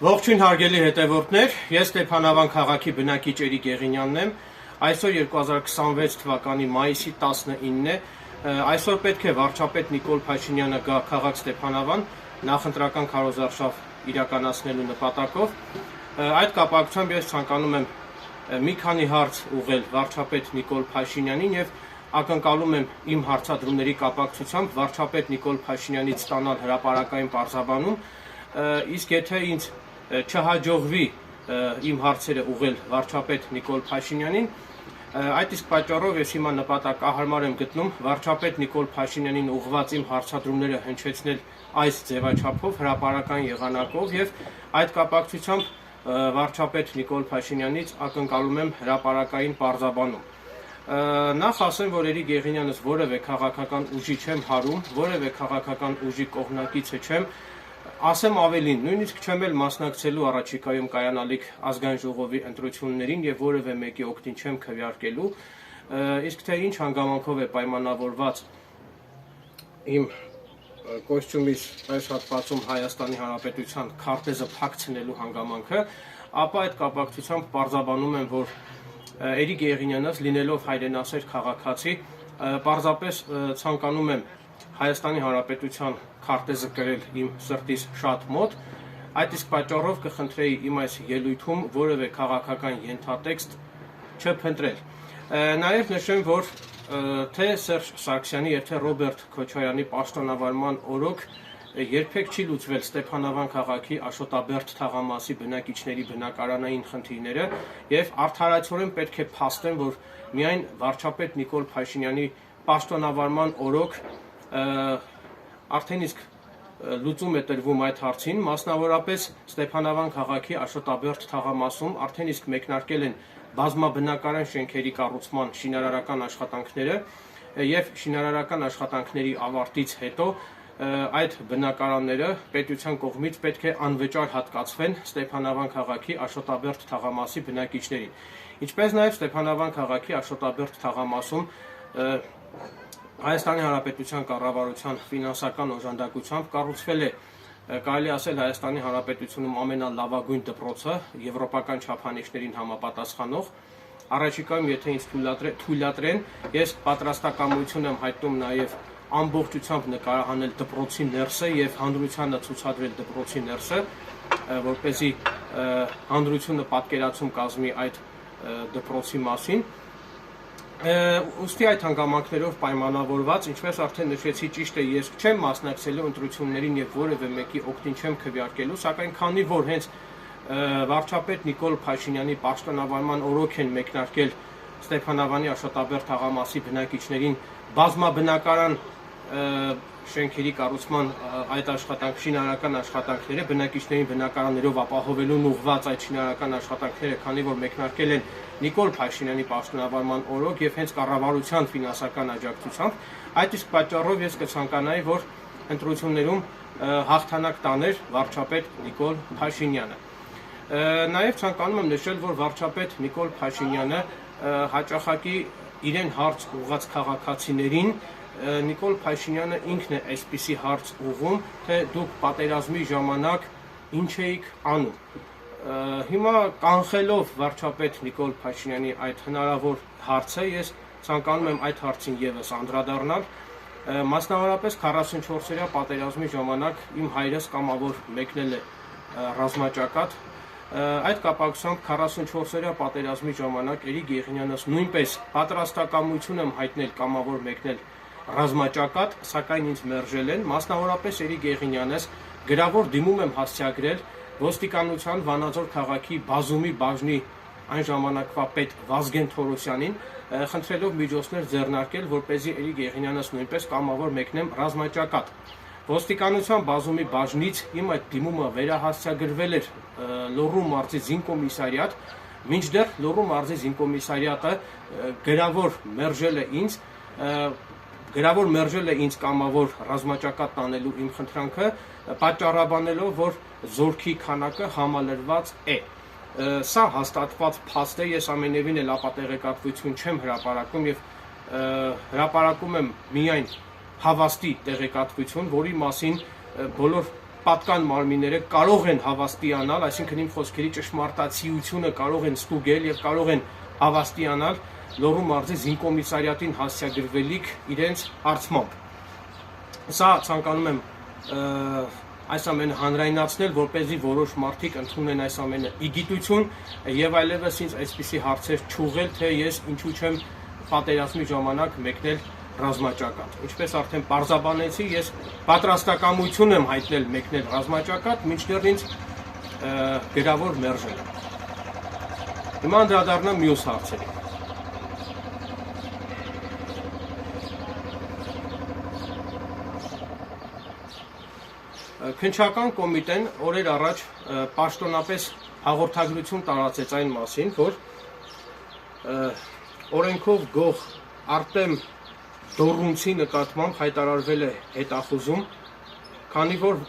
Ողջույն հարգելի հետևորդներ, ես Ստեփանավան քաղաքի բնակիչ Էրիկ Եղինյանն եմ։ Այսօր 2026 թվականի մայիսի 19-ն է։ Այսօր պետք է վարչապետ Նիկոլ Փաշինյանը գա քաղաք Ստեփանավան նախընտրական քարոզարշավ իրականացնելու նպատակով։ Այդ կապակցությամբ ես ցանկանում եմ մի քանի հարց ուղղել վարչապետ Նիկոլ Փաշինյանին եւ ակնկալում եմ իմ հարցադրումների կապակցությամբ վարչապետ Նիկոլ Փաշինյանից ստանալ հրապարակային պարզաբանում, իսկ եթե ինձ չհաջողվի իմ հարցերը ուղղել վարչապետ Նիկոլ Փաշինյանին, այդ իսկ պատճառով ես հիմա նպատակահարմար եմ գտնում վարչապետ Նիկոլ Փաշինյանին ուղղված իմ հարցադրումները հնչեցնել այս ձևաչափով հրապարակային եղանակով եւ այդ կապակցությամբ վարչապետ Նիկոլ Փաշինյանից ակնկալում եմ հրապարակային պարզաբանում։ Նախ ասեմ, որ Էրիկ Եղինյանս որևէ քաղաքական ուժի չեմ հարում, որևէ քաղաքական ուժի կողմնակիցը չեմ, ասեմ ավելին, նույնիսկ չեմ էլ մասնակցելու առաջիկայում կայանալիք ազգային ժողովի ընտրություններին եւ որևէ մեկի օգտին չեմ քվեարկելու, իսկ թե ինչ հանգամանքով է պայմանավորված իմ կոստյումից այս հատվածում Հայաստանի Հանրապետության քարտեզը փակցնելու հանգամանքը, ապա այդ կապակցությամբ պարզաբանում եմ, որ Էրիկ Եղինյանս լինելով հայրենասեր քաղաքացի, պարզապես ցանկանում եմ Հայաստանի Հանրապետության քարտեզը գրել իմ սրտիս շատ մոտ, այդ իսկ պատճառով կխնդրեի իմ այս ելույթում որևէ քաղաքական ենթատեքստ չփնտրել։ Նաև նշեմ, որ թե Սերժ Սարգսյանի եւ թե Ռոբերտ Քոչարյանի պաշտոնավարման օրոք երբեք չի լուծվել Ստեփանավան քաղաքի Աշոտաբերդ թաղամասի բնակիչների բնակարանային խնդիրները եւ արդարացիորեն պետք է փաստեն, որ միայն վարչապետ Նիկոլ Փաշինյանի պաշտոնավարման օրոք արդեն իսկ լուծում է տրվում այդ հարցին, մասնավորապես Ստեփանավան քաղաքի Աշոտաբերդ թաղամասում արդեն իսկ մեկնարկել են բազմաբնակարան շենքերի կառուցման շինարարական աշխատանքները եւ շինարարական աշխատանքների ավարտից հետո այդ բնակարանները պետության կողմից պետք է անվճար հատկացվեն Ստեփանավան քաղաքի Աշոտաբերդ թաղամասի բնակիչներին։ Ինչպես նաեւ Ստեփանավան քաղաքի Աշոտաբերդ թաղամասում Հայաստանի Հանրապետության կառավարության ֆինանսական օժանդակությամբ կառուցվել է, կարելի ասել, Հայաստանի Հանրապետությունում ամենալավագույն դպրոցը, եվրոպական չափանիշներին համապատասխանող։ Առաջիկայում, եթե ինձ թույլատրեն, ես պատրաստակամություն եմ հայտնում նաև ամբողջությամբ նկարահանել դպրոցի ներսը եւ հանրությանը ցուցադրել դպրոցի ներսը, որպեսզի հանրությունը պատկերացում կազմի այդ դպրոցի մասին։ Ուստի այդ հանգամանքներով պայմանավորված, ինչպես արդեն նշեցի, ճիշտ է, ես չեմ մասնակցելու ընտրություններին եւ որևէ մեկի օգտին չեմ քվեարկելու, սակայն քանի որ հենց վարչապետ Նիկոլ Փաշինյանի պաշտոնավարման օրոք են մեկնարկել Ստեփանավանի Աշոտաբերդ թաղամասի բնակիչներին բազմաբնակարան շենքերի կառուցման այդ շինարարական աշխատանքները բնակիչներին բնակարաններով ապահովելուն ուղղված այդ շինարարական աշխատանքները, քանի որ մեկնարկել են Նիկոլ Փաշինյանի պաշտոնավարման օրոք եւ հենց կառավարության ֆինանսական աջակցությամբ, այդ իսկ պատճառով ես կցանկանայի, որ ընտրություններում հաղթանակ տաներ վարչապետ Նիկոլ Փաշինյանը։ Նաեւ ցանկանում եմ նշել, որ վարչապետ Նիկոլ Փաշինյանը հաճախակի իրեն հարց ուղղած քաղաքացիներին Նիկոլ Փաշինյանը ինքն է այսպիսի հարց ուղղում, թե դուք պատերազմի ժամանակ ինչ էիք անում։ Հիմա կանխելով վարչապետ Նիկոլ Փաշինյանի այդ հնարավոր հարցը, ես ցանկանում եմ այդ հարցին եւս անդրադառնալ։ Մասնավորապես 44-օրյա պատերազմի ժամանակ իմ հայրս կամավոր մեկնել է ռազմաճակատ։ Այդ կապակցությամբ 44-օրյա պատերազմի ժամանակ Էրիկ Եղինյանս նույնպես պատրաստակամություն եմ հայտնել կամավոր մեկնել ռազմաճակատ, սակայն ինձ մերժել են, մասնավորապես Էրիկ Եղինյանս գրավոր դիմում եմ հասցեագրել ոստիկանության Վանաձոր քաղաքի բազումի բաժնի այն ժամանակվա պետ Վազգեն Թորոսյանին, խնդրելով միջոցներ ձեռնարկել, որպեսզի Էրիկ Եղինյանս նույնպես կամավոր մեկնեմ ռազմաճակատ։ Ոստիկանության բազումի բաժնից իմ այդ դիմումը վերահասցեագրվել էր Լոռու մարզի զինկոմիսարիատ, մինչդեռ Լոռու մարզի զինկոմիսարիատը գրավոր մերժել է ինձ կամավոր ռազմաճակատ տանելու իմ խնդրանքը, պատճառաբանելով, որ զորքի քանակը համալրված է։ Սա հաստատված փաստ է, ես ամենևին էլ ապատեղեկատվություն չեմ հրապարակում եւ հրապարակում եմ միայն հավաստի տեղեկատվություն, որի մասին բոլոր պատկան մարմինները կարող են հավաստիանալ, այսինքն իմ խոսքերի ճշմարտացիությունը կարող են ստուգել եւ կարող են հավաստիանալ Լոռու մարզի զինկոմիսարիատին հասցեագրվելիք իրենց հարցմամբ։ Սա ցանկանում եմ այս ամենը հանրայնացնել, որպեսզի որոշ մարդիկ ընդունեն այս ամենը իգիտություն եւ այլևս ինձ այսպիսի հարցեր չուղղել, թե ես ինչու չեմ պատերազմի ժամանակ մեկնել ռազմաճակատ։ Ինչպես արդեն պարզաբանեցի, ես պատրաստակամություն եմ հայտնել մեկնել ռազմաճակատ, մինչդեռ ինձ գրավոր մերժել է։ Հիմա անդրադառնամ մյուս հարցերին։ Քննչական կոմիտեն օրեր առաջ պաշտոնապես հաղորդագրություն տարածեց այն մասին, որ օրենքով գող Արտեմ Դորունցի նկատմամբ հայտարարվել է հետախուզում, քանի որ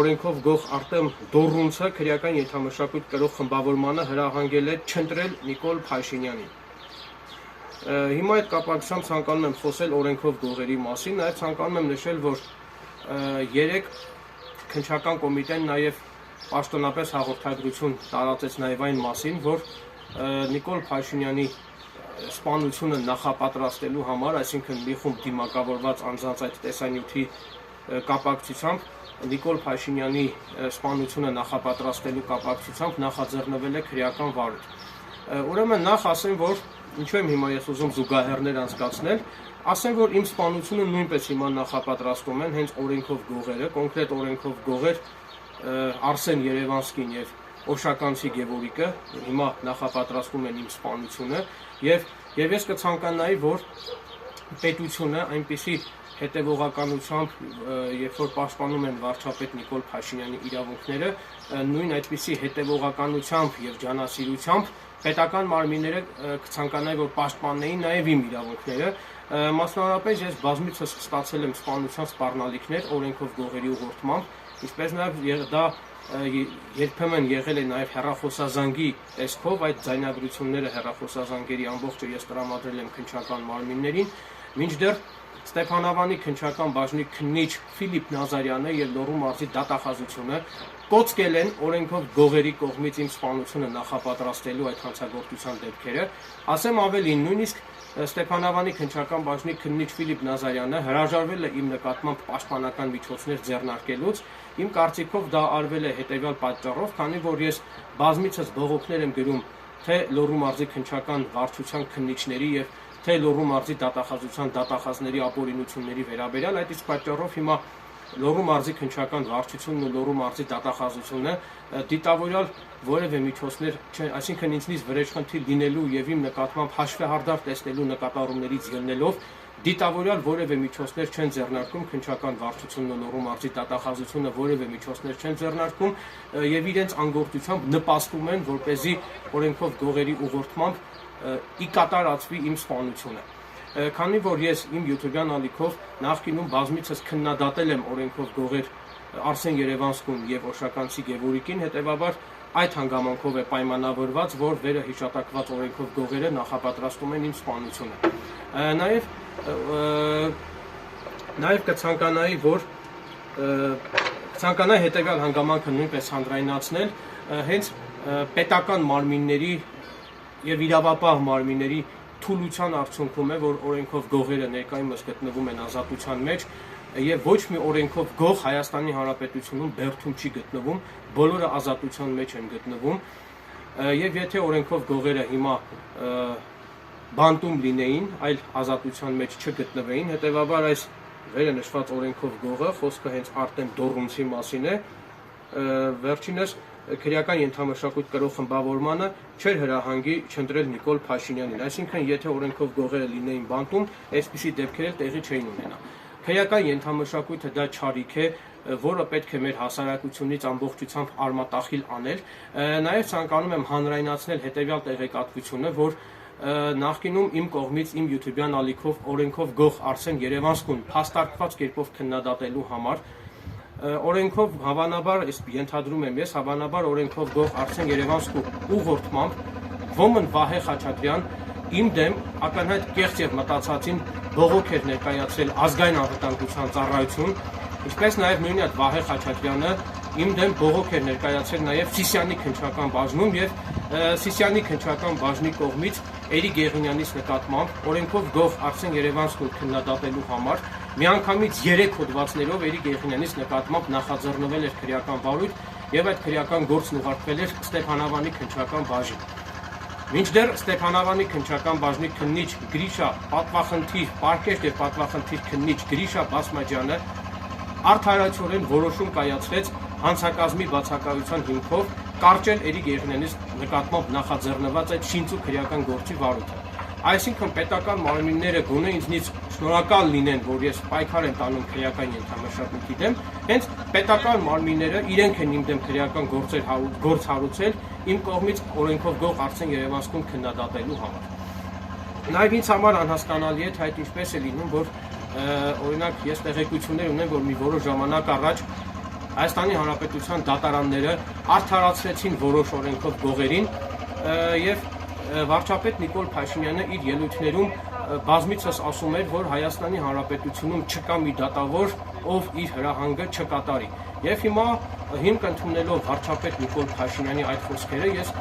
օրենքով գող Արտեմ Դորունցը քրեական ենթամշակույթ կրող խմբավորմանը հրահանգել է չընտրել Նիկոլ Փաշինյանին։ Հիմա այդ կապակցությամբ ցանկանում եմ խոսել օրենքով գողերի մասին, նաև ցանկանում եմ նշել, որ երեք քննչական կոմիտեն նաև պաշտոնապես հաղորդագրություն տարածեց նաև այն մասին, որ Նիկոլ Փաշինյանի սպանությունը նախապատրաստելու համար, այսինքն մի խումբ դիմակավորված անձանց այդ տեսանյութի կապակցությամբ Նիկոլ Փաշինյանի սպանությունը նախապատրաստելու կապակցությամբ նախաձեռնվել է քրեական վարույթ։ Ուրեմն նախ ասեմ, որ ինչու եմ հիմա ես ուզում զուգահեռներ անցկացնել, ասեմ, որ իմ սպանությունը նույնպես հիմա նախապատրաստում են հենց օրենքով գողերը, կոնկրետ օրենքով գողեր Արսեն Երևանսկին եւ Օշականցի Գևորիկը հիմա նախապատրաստում են իմ սպանությունը եւ ես կցանկանայի, որ պետությունը այնպիսի հետևողականությամբ, երբ որ պաշտպանում են վարչապետ Նիկոլ Փաշինյանի իրավունքները, նույն այդպիսի հետևողականությամբ եւ ջանասիրությամբ պետական մարմինները կցանկանայի, որ պաշտպանեին նաեւ իմ իրավունքները։ Մասնավորապես ես բազմիցս ստացել եմ սպանության սպառնալիքներ օրենքով գողերի ուղղորդմամբ, ինչպես նաեւ դա երբեմն եղել է նաեւ հեռախոսազանգի տեսքով, այդ ձայնագրությունները հեռախոսազանգերի ամբողջը ես տրամադրել եմ քննչական մարմիններին, մինչդեռ Ստեփանավանի քննչական բաժնի քննիչ Ֆիլիպ Նազարյանը եւ Լոռու մարզի դատախազությունը կոծկել են օրենքով գողերի կողմից իմ սպանությունը նախապատրաստելու այդ հանցագործության դեպքերը։ Ասեմ ավելին, նույնիսկ Ստեփանավանի քննչական բաժնի քննիչ Ֆիլիպ Նազարյանը հրաժարվել է իմ նկատմամբ պաշտպանական միջոցներ ձեռնարկելուց։ Իմ կարծիքով դա արվել է հետեւյալ պատճառով, քանի որ ես բազմիցս բողոքներ եմ գրում թե Լոռու մարզի քննչական վարչության քննիչների եւ թե Լոռու մարզի դատախազության դատախազների ապօրինությունների վերաբերյալ, այդ իսկ պատճառով հիմա Լոռու մարզի քննչական վարչությունն ու Լոռու մարզի դատախազությունը դիտավորյալ որևէ միջոցներ, այսինքն ինձնից վրեժխնդիր լինելու եւ իմ նկատմամբ հաշվեհարդար տեսնելու նկատառումներից ելնելով դիտավորյալ որևէ միջոցներ չեն ձեռնարկում քննչական վարչությունն ու Լոռու մարզի դատախազությունը որևէ միջոցներ չեն ձեռնարկում եւ իրենց անգործությամբ նպաստում են, որպեսզի օրենքով գողերի ուղղորդմամբ ի կատարածվի իմ սպանությունը։ Քանի որ ես իմ YouTube-յան ալիքով նախկինում բազմիցս քննադատել եմ օրենքով գողեր Արսեն Երևանսկուն եւ Օշականցի Գևորիկին, հետեւաբար այդ հանգամանքով է պայմանավորված, որ վերը հիշատակված օրենքով գողերը նախապատրաստում են իմ սպանությունը։ Նաեւ կցանկանայի, որ ցանկանայի հետեւյալ հանգամանքը նույնպես հանրայնացնել, հենց պետական մարմինների եւ իրավապահ մարմինների թուլության արդյունքում է, որ օրենքով գողերը ներկայումս գտնվում են ազատության մեջ եւ ոչ մի օրենքով գող Հայաստանի Հանրապետությունում բերդում չի գտնվում, բոլորը ազատության մեջ են գտնվում եւ եթե օրենքով գողերը հիմա բանտում լինեին, այլ ազատության մեջ չգտնվեին, հետեւաբար այս վերը նշված օրենքով գողը, խոսքը հենց Արտեմ Դորունցի մասին է, վերջինս քրեական ենթամշակույթ կրող խմբավորմանը չէր հրահանգի չընտրել Նիկոլ Փաշինյանին, այսինքն եթե օրենքով գողերը լինեին բանտում, այսպիսի դեպքեր էլ տեղի չէին ունենա։ Քրեական ենթամշակույթը դա չարիք է, որը պետք է մեր հասարակությունից ամբողջությամբ արմատախիլ անել։ Նաև ցանկանում եմ հանրայնացնել հետևյալ տեղեկատվությունը, որ նախկինում իմ կողմից իմ YouTube-յան ալիքով օրենքով գող Արսեն Երևանսկուն հաստատված կերպով քննադատելու համար օրենքով հավանաբար, ենթադրում եմ ես, հավանաբար օրենքով գող Արսեն Երևանսկու ուղղորդմամբ Ոմն Վահե Խաչատրյան իմ դեմ ակնհայտ կեղծ եւ մտածածին բողոք էր ներկայացրել ազգային անվտանգության ծառայություն, ինչպես նաեւ նույն այդ Վահե Խաչատրյանը իմ դեմ բողոք էր ներկայացել նաև Սիսիանի քննչական բաժնում եւ Սիսիանի քննչական բաժնի կողմից Էրիկ Եղինյանից նկատմամբ օրենքով գող Արսեն Երևանցուն քննադատելու համար միանգամից 3 հոդվածներով Էրիկ Եղինյանից նկատմամբ նախաձեռնվել էր քրեական վարույթ եւ այդ քրեական գործն ուղարկվել էր Ստեփանավանի քննչական բաժին։ Մինչդեռ Ստեփանավանի քննչական բաժնի քննիչ Գրիշա պատվախնդիր, պարկեշտ եւ պատվախնդիր քննիչ Գրիշա Բասմաջյանը արդարացիորեն որոշում կայացրեց հանցակազմի բացակայության հիմքով կարճել Էրիկ Եղինյանից նկատմամբ նախաձեռնված այդ շինծու քրեական գործի վարույթը։ Այսինքն պետական մարմինները գոնե ինձնից շնորհակալ լինեն, որ ես պայքար եմ տանում քրեական ենթամշակույթի դեմ, հենց պետական մարմինները իրենք են իմ դեմ քրեական գործ հարուցել իմ կողմից օրենքով գող Արսեն Երևանցուն քննադատելու համար։ Նաև ինձ համար անհասկանալի է, թե այդ ինչպես է լինում, որ օրինակ ես տեղեկություններ ունեմ, որ մի որոշ ժամանակ առաջ Հայաստանի Հանրապետության դատարանները արդարացրեցին որոշ օրենքով գողերին եւ վարչապետ Նիկոլ Փաշինյանը իր ելույթներում բազմիցս ասում էր, որ Հայաստանի Հանրապետությունում չկա մի դատավոր, ով իր հրահանգը չկատարի։ Եվ հիմա հիմք ընդունելով վարչապետ Նիկոլ Փաշինյանի այդ խոսքերը ես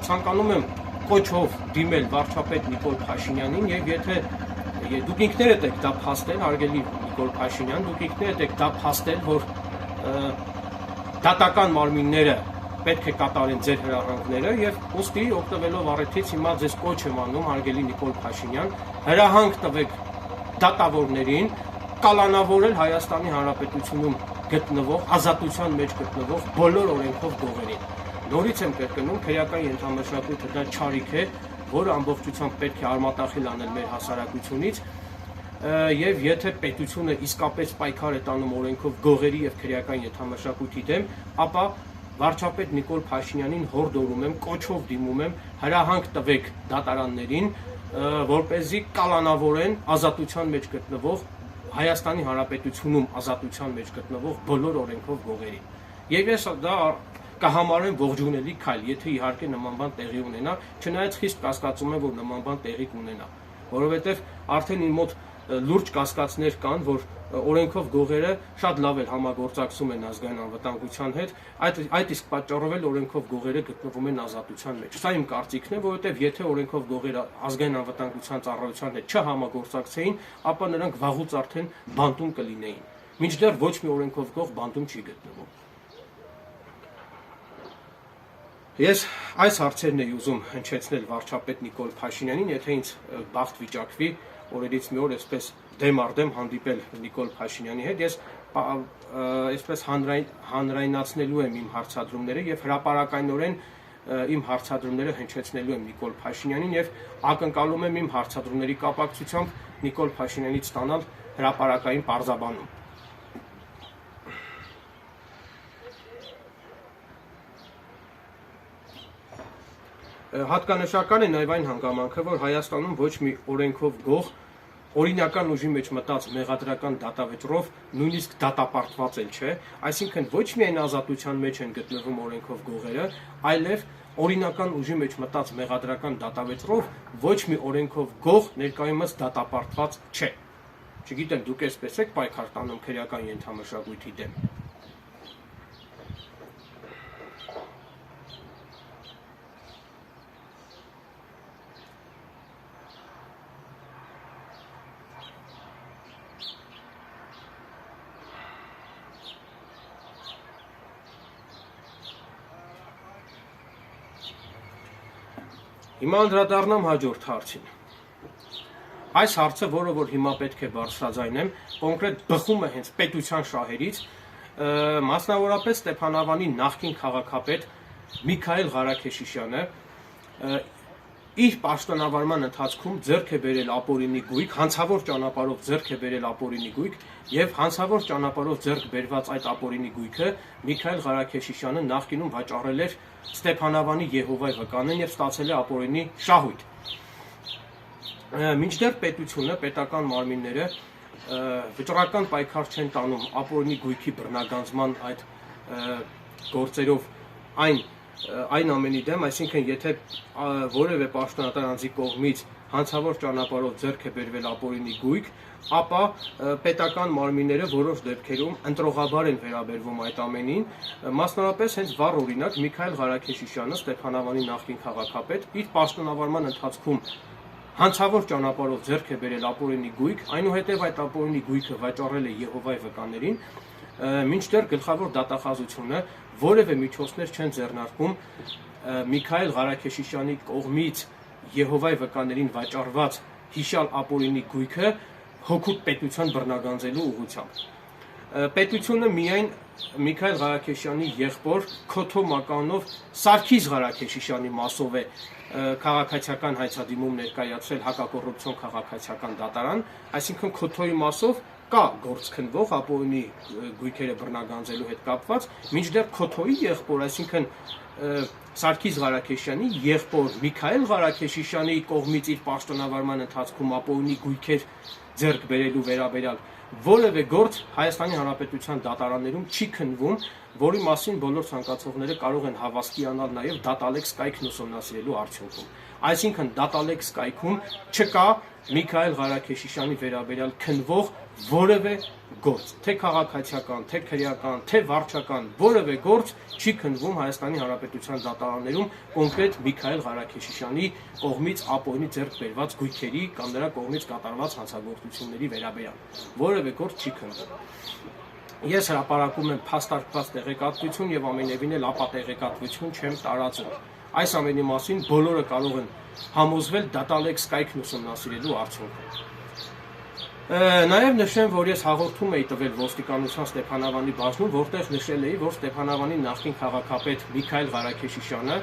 ցանկանում եմ կոչով դիմել վարչապետ Նիկոլ Փաշինյանին եւ եթե դուք ինքներդ եք դա փաստել, հարգելի Նիկոլ Փաշինյան, դուք ինքներդ եք դա փաստել, որ դատական մարմինները պետք է կատարեն ձեր հրահանգները եւ ուստի օգտվելով առիթից հիմա ձեզ կոչ եմ անում հարգելի Նիկոլ Փաշինյան հրահանգ տվեք դատավորներին կալանավորել Հայաստանի Հանրապետությունում գտնվող ազատության մեջ գտնվող բոլոր օրենքով գողերին։ Նորից եմ կրկնում, քրեական ենթամշակույթը դա չարիք է, որը ամբողջությամբ պետք է արմատախիլ անել մեր հասարակությունից եւ եթե պետությունը իսկապես պայքար է տանում օրենքով գողերի եւ քրեական ենթամշակույթի դեմ, ապա վարչապետ Նիկոլ Փաշինյանին հորդորում եմ, կոչով դիմում եմ հրահանգ տվեք դատարաններին, որպեսզի կալանավորեն ազատության մեջ գտնվող Հայաստանի Հանրապետությունում ազատության մեջ գտնվող բոլոր օրենքով գողերին։ Եվ ես դա կհամարեմ ողջունելի քայլ, եթե իհարկե նման բան տեղի ունենա, չնայած խիստ կասկածում եմ, որ նման բան տեղի կունենա, որովհետև արդեն իմ մոտ լուրջ կասկածներ կան, որ օրենքով գողերը շատ լավ էլ համագործակցում են ազգային անվտանգության հետ, այդ իսկ պատճառով էլ օրենքով գողերը գտնվում են ազատության մեջ։ Սա իմ կարծիքն է, որովհետև եթե օրենքով գողերը ազգային անվտանգության ծառայության հետ չհամագործակցեին, ապա նրանք վաղուց արդեն բանտում կլինեին։ Մինչդեռ ոչ մի օրենքով գող բանտում չի գտնվում։ Ես այս հարցերն էի ուզում հնչեցնել վարչապետ Նիկոլ Փաշինյանին, եթե ինձ բախտ վիճակվի օրերից մի օր այսպես դեմ առ դեմ հանդիպել Նիկոլ Փաշինյանի հետ, ես այսպես հանրայնացնելու եմ իմ հարցադրումները եւ հրապարակայնորեն իմ հարցադրումները հնչեցնելու եմ Նիկոլ Փաշինյանին եւ ակնկալում եմ իմ հարցադրումների կապակցությամբ Նիկոլ Փաշինյանից ստանալ հրապարակային պարզաբանում։ Հատկանշական է նաև այն հանգամանքը, որ Հայաստանում ոչ մի օրենքով գող օրինական ուժի մեջ մտած մեղադրական դատավճռով նույնիսկ դատապարտված էլ չէ, այսինքն ոչ միայն ազատության մեջ են գտնվում օրենքով գողերը, այլև օրինական ուժի մեջ մտած մեղադրական դատավճռով ոչ մի օրենքով գող ներկայումս դատապարտված չէ։ Չգիտեմ, դուք էսպես եք պայքար տանում քրեական ենթամշակույթի դեմ։ Հիմա անդրադառնամ հաջորդ հարցին։ Այս հարցը, որը որ հիմա պետք է բարձրաձայնեմ, կոնկրետ բխում է հենց պետության շահերից, մասնավորապես Ստեփանավանի նախկին քաղաքապետ Միքայել Ղարաքեշիշյանը իր պաշտոնավարման ընթացքում ձեռք է բերել ապօրինի գույք, հանցավոր ճանապարհով ձեռք է բերել ապօրինի գույք եւ հանցավոր ճանապարհով ձեռք բերված այդ ապօրինի գույքը Միքայել Ղարաքեշիշյանը նախկինում վաճառել էր Ստեփանավանի Եհովայի վկանին եւ ստացել է ապօրինի շահույթ։ Մինչդեռ պետությունը, պետական մարմինները վճռական պայքար չեն տանում ապօրինի գույքի բռնագանձման այդ գործերով այն ամենի դեմ, այսինքն եթե որևէ պաշտոնատար անձի կողմից հանցավոր ճանապարհով ձեռք է բերվել ապօրինի գույք, ապա պետական մարմինները որոշ դեպքերում ընտրողաբար են վերաբերվում այդ ամենին, մասնավորապես հենց վառ օրինակ Միքայել Ղարաքեշիշյանը, Ստեփանավանի նախկին քաղաքապետ, իր պաշտոնավարման ընթացքում հանցավոր ճանապարհով ձեռք է բերել ապօրինի գույք, այնուհետև այդ ապօրինի գույքը վաճառել է Եհովայի վկաներին, մինչդեռ գլխավոր դատախազությունը որևէ միջոցներ չեն ձեռնարկում Միքայել Ղարաքեշիշյանի կողմից Եհովայի վկաներին վաճառված հիշյալ ապօրինի գույքը հօգուտ պետության բռնագանձելու ուղղությամբ։ Պետությունը միայն Միքայել Ղարաքեշյանի եղբոր Քոթո մականունով Սարգիս Ղարաքեշիշյանի մասով է քաղաքացիական հայցադիմում ներկայացրել հակակոռուպցիոն քաղաքացիական դատարան, այսինքն Քոթոյի մասով կա գործ քննվող ապօրինի գույքերը բռնագանձելու հետ կապված, մինչդեռ Քոթոյի եղբոր, այսինքն Սարգիս Ղարաքեշյանի եղբոր Միքայել Ղարաքեշիշյանի կողմից իր պաշտոնավարման ընթացքում ապօրինի գույքեր ձեռք բերելու վերաբերյալ որևէ գործ Հայաստանի Հանրապետության դատարաններում չի քննվում, որի մասին բոլոր ցանկացողները կարող են հավաստիանալ նաև DataLex կայքն ուսումնասիրելու արդյունքում։ Այսինքն DataLex կայքում չկա Միքայել Ղարաքեշիշյանի վերաբերյալ քննվող որևէ գործ, թե քաղաքացիական, թե քրեական, թե վարչական, որևէ գործ չի քննվում Հայաստանի Հանրապետության դատարաններում կոնկրետ Միքայել Ղարաքեշիշյանի կողմից ապօրինի ձեռք բերված գույքերի կամ նրա կողմից կատարված հանցագործությունների վերաբերյալ։ Որևէ գործ չի քննվում։ Ես հրապարակում եմ փաստարկված տեղեկատվություն եւ ամենևին էլ ապատեղեկատվություն չեմ տարածում։ Այս ամենի մասին բոլորը կարող են համոզվել DataLex կայքն ուսումնասիրելու արդյունքում։ Նաև նշեմ, որ ես հաղորդում էի տվել ոստիկանության Ստեփանավանի բաժնում, որտեղ նշել էի, որ Ստեփանավանի նախկին քաղաքապետ Միքայել Ղարաքեշիշյանը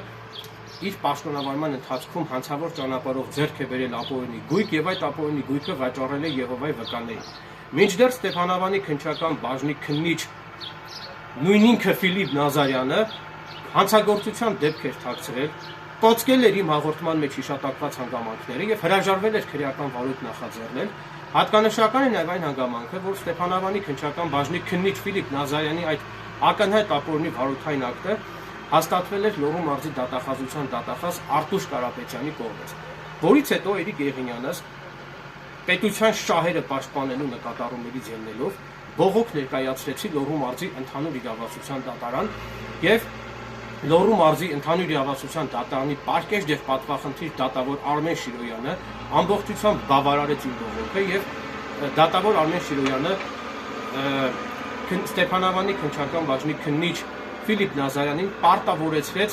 իր պաշտոնավարման ընթացքում հանցավոր ճանապարհով ձեռք է բերել ապօրինի գույք եւ այդ ապօրինի գույքը վաճառել է Եհովայի վկաներին։ Մինչդեռ Ստեփանավանի քննչական բաժնի քննիչ նույն ինքը Ֆիլիպ Նազարյանը հանցագործության դեպք էր թաքցրել, կոծկել էր իմ հաղորդման մեջ հիշատակված հանգամանքները եւ հրաժարվել էր քրեական վարույթ նախաձեռնել։ Հատկանշական է նաև այն հանգամանքը, որ Ստեփանավանի քննչական բաժնի քննիչ Ֆիլիպ Նազարյանի այդ ակնհայտ ապօրինի վարույթային ակտը հաստատվել էր Լոռու մարզի դատախազության դատախազ Արտուշ Կարապետյանի կողմից, որից հետո Էրիկ Եղինյանս պետության շահերը պաշտպանելու նկատառումներից ելնելով բողոք ներկայացրեցի Լոռու մարզի ընդհանուր իրավասության դատարան եւ Լոռու մարզի ընդհանուր իրավասության դատարանի պարկեշտ եւ պատվախնդիր դատավոր Արմեն Շիրոյանը ամբողջությամբ բավարարեց իմ բողոքը եւ դատավոր Արմեն Շիրոյանը Ստեփանավանի քննչական բաժնի քննիչ Ֆիլիպ Նազարյանին պարտավորեցրեց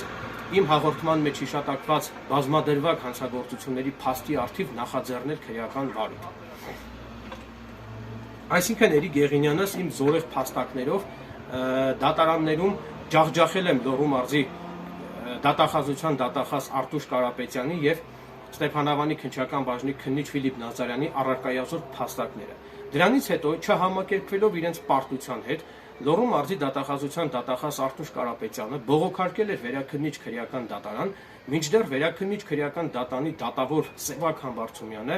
իմ հաղորդման մեջ հիշատակված բազմադրվակ հանցագործությունների փաստի առթիվ նախաձեռնել քրեական վարույթ։ Այսինքն Էրիկ Եղինյանս իմ զորեղ փաստակներով դատարաններում ջախջախել եմ Լոռու մարզի դատախազության դատախազ Արտուշ Կարապետյանի եւ Ստեփանավանի քննչական բաժնի քննիչ Ֆիլիպ Նազարյանի առարկայազոր փաստակները։ Դրանից հետո չհամակերպվելով իրենց պարտության հետ Լոռու մարզի դատախազության դատախազ Արտուշ Կարապետյանը բողոքարկել էր վերաքննիչ քրեական դատարան, մինչդեռ վերաքննիչ քրեական դատանի դատավոր Սևակ Համբարձումյանը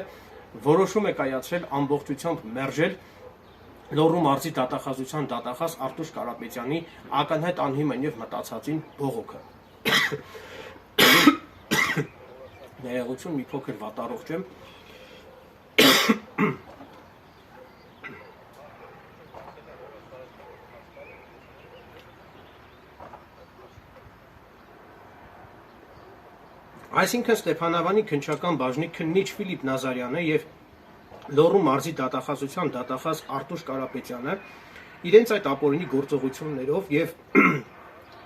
որոշում է կայացրել ամբողջությամբ մերժել Լոռու մարզի դատախազության դատախազ Արտուշ Կարապետյանի ակնհայտ անհիմն եւ մտածածին բողոքը։ Ներողություն, մի փոքր վատառողջ եմ։ Այսինքն Ստեփանավանի քննչական բաժնի քննիչ Ֆիլիպ Նազարյանը եւ Լոռու մարզի դատախազության դատախազ Արտուշ Կարապետյանը իրենց այդ ապօրինի գործողություններով եւ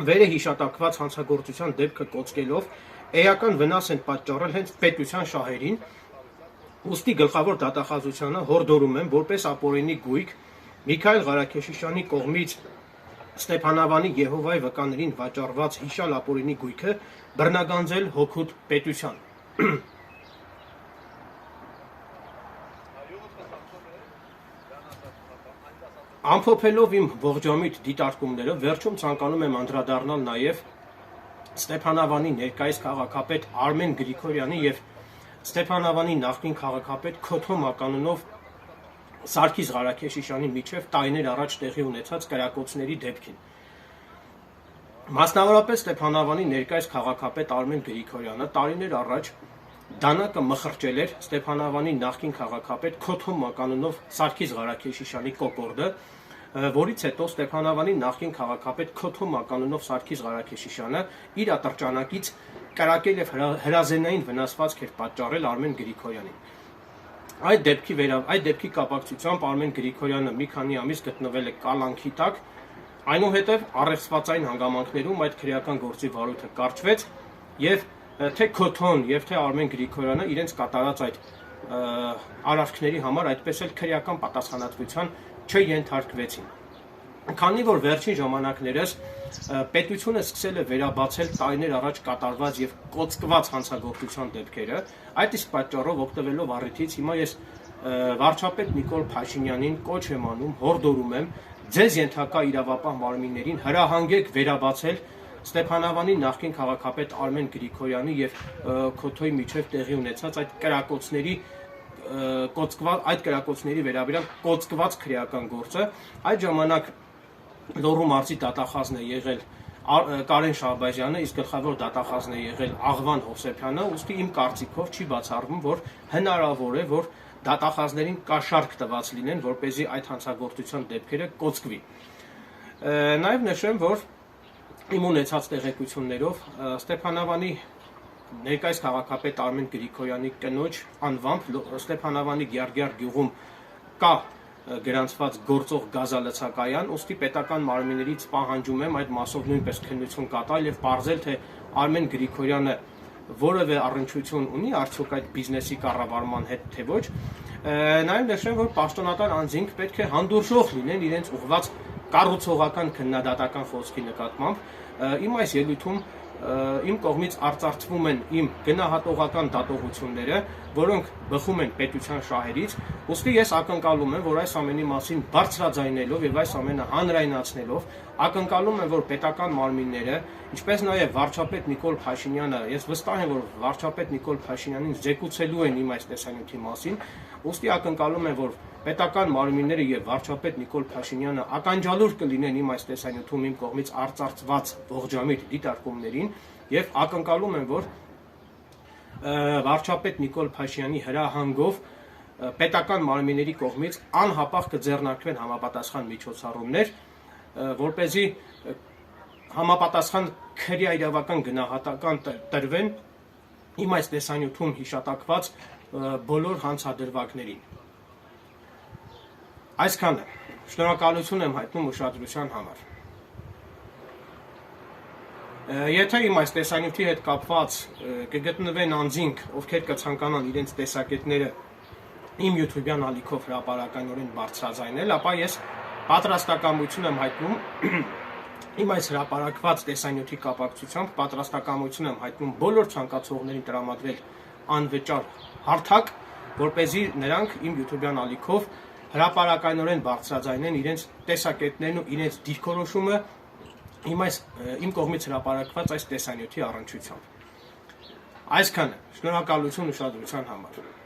վերը հիշատակված հանցագործության դեպքը կոծկելով էական վնաս են պատճառել հենց պետության շահերին, ուստի գլխավոր դատախազությանը հորդորում եմ որպես ապօրինի գույք Միքայել Ղարաքեշիշյանի կողմից Ստեփանավանի Եհովայի վկաներին վաճառված հիշյալ ապօրինի գույքը բռնագանձել հօգուտ պետության։ Ամփոփելով իմ ողջամիտ դիտարկումները, վերջում ցանկանում եմ անդրադառնալ նաև Ստեփանավանի ներկայիս քաղաքապետ Արմեն Գրիգորյանի եւ Ստեփանավանի նախկին քաղաքապետ Քոթո մականունով Սարգիս Ղարաքեշիշյանի միջև տարիներ առաջ տեղի ունեցած կրակոցների դեպքին։ Մասնավորապես Ստեփանավանի ներկայիս քաղաքապետ Արմեն Գրիգորյանը տարիներ առաջ դանակը մխրճել էր Ստեփանավանի նախկին քաղաքապետ Քոթոմ Մականունով Սարգիս Ղարաքեշիշյանի կոկորդը, որից հետո Ստեփանավանի նախկին քաղաքապետ Քոթոմ Մականունով Սարգիս Ղարաքեշիշյանը իր ատրճանակից կրակել եւ հրազենային վնասվածք էր պատճառել Արմեն Գրիգորյանին։ Այդ դեպքի կապակցությամբ Արմեն Գրիգորյանը մի քանի ամիս գտնվել է կալանքի տակ, այնուհետև առեղծվածային հանգամանքներում այդ քրեական գործի վարույթը կարճվեց եւ թե Քոթոն եւ թե Արմեն Գրիգորյանը իրենց կատարած այդ արարքների համար այդպես էլ քրեական պատասխանատվության չենթարկվեցին։ Քանի որ վերջին ժամանակներս պետությունը սկսել է վերաբացել տարիներ առաջ կատարված եւ կոծկված հանցագործության դեպքերը, այդ իսկ պատճառով օգտվելով առիթից հիմա ես վարչապետ Նիկոլ Փաշինյանին կոչ եմ անում, հորդորում եմ ձեզ ենթակա իրավապահ մարմիններին հրահանգեք վերաբացել Ստեփանավանի նախկին քաղաքապետ Արմեն Գրիգորյանի եւ Քոթոյի միջև տեղի ունեցած այդ կրակոցների վերաբերյալ կոծկված քրեական գործը։ Այդ ժամանակ Լոռու մարզի դատախազն է եղել Կարեն Շահբազյանը, իսկ գլխավոր դատախազն է եղել Աղվան Հովսեփյանը, ուստի իմ կարծիքով չի բացառվում, որ հնարավոր է, որ դատախազներին կաշառք տված լինեն, որպեսզի այդ հանցագործության դեպքերը կոծկվի։ Նաեւ նշեմ, որ իմ ունեցած տեղեկություններով Ստեփանավանի ներկայիս քաղաքապետ Արմեն Գրիգորյանի կնոջ անվամբ Ստեփանավանի Գյարգյար գյուղում կա գրանցված գործող գազալցակայան, ուստի պետական մարմիններից պահանջում եմ այդ մասով նույնպես քննություն կատարել եւ պարզել, թե Արմեն Գրիգորյանը որևէ առնչություն ունի արդյոք այդ բիզնեսի կառավարման հետ, թե ոչ։ Նաեւ նշեմ, որ պաշտոնատար անձինք պետք է հանդուրժող լինեն իրենց ուղղված կառուցողական քննադատական խոսքի նկատմամբ։ Իմ այս ելույթում իմ կողմից արծարծվում են իմ գնահատողական դատողությունները, որոնք բխում են պետության շահերից, ուստի ես ակնկալում եմ, որ այս ամենի մասին բարձրաձայնելով եւ այս ամենը հանրայնացնելով, ակնկալում եմ, որ պետական մարմինները, ինչպես նաեւ վարչապետ Նիկոլ Փաշինյանը, ես վստահ եմ, որ վարչապետ Նիկոլ Փաշինյանին զեկուցելու են իմ այս տեսանյութի մասին, ուստի ակնկալում եմ, որ պետական մարմինները եւ վարչապետ Նիկոլ Փաշինյանը ականջալուր կլինեն իմ այս տեսանյութում իմ կողմից արծարծված ողջամիտ դիտարկումներին եւ ակնկալում եմ, որ վարչապետ Նիկոլ Փաշինյանի հրահանգով պետական մարմինների կողմից անհապաղ կձեռնարկվեն համապատասխան միջոցառումներ, որպեսզի համապատասխան քրեա իրավական գնահատական տրվեն իմ այս տեսանյութում հիշատակված բոլոր հանցադրվակներին։ Այսքանը, շնորհակալություն եմ հայտնում ուշադրության համար։ Եթե իմ այս տեսանյութի հետ կապված կգտնվեն անձինք, ովքեր կցանկանան իրենց տեսակետները իմ YouTube-յան ալիքով հրապարակայնորեն բարձրաձայնել, ապա ես պատրաստակամություն եմ հայտնում իմ այս հրապարակված տեսանյութի կապակցությամբ պատրաստակամություն եմ հայտնում բոլոր ցանկացողներին տրամադրել անվճար հարթակ, որպեսզի նրանք իմ YouTube-յան ալիքով հրապարակայնորեն բարձրաձայնեն իրենց տեսակետներն ու իրենց դիրքորոշումը իմ կողմից հրապարակված այս տեսանյութի առնչությամբ։ Այսքանը, շնորհակալություն ուշադրության համար։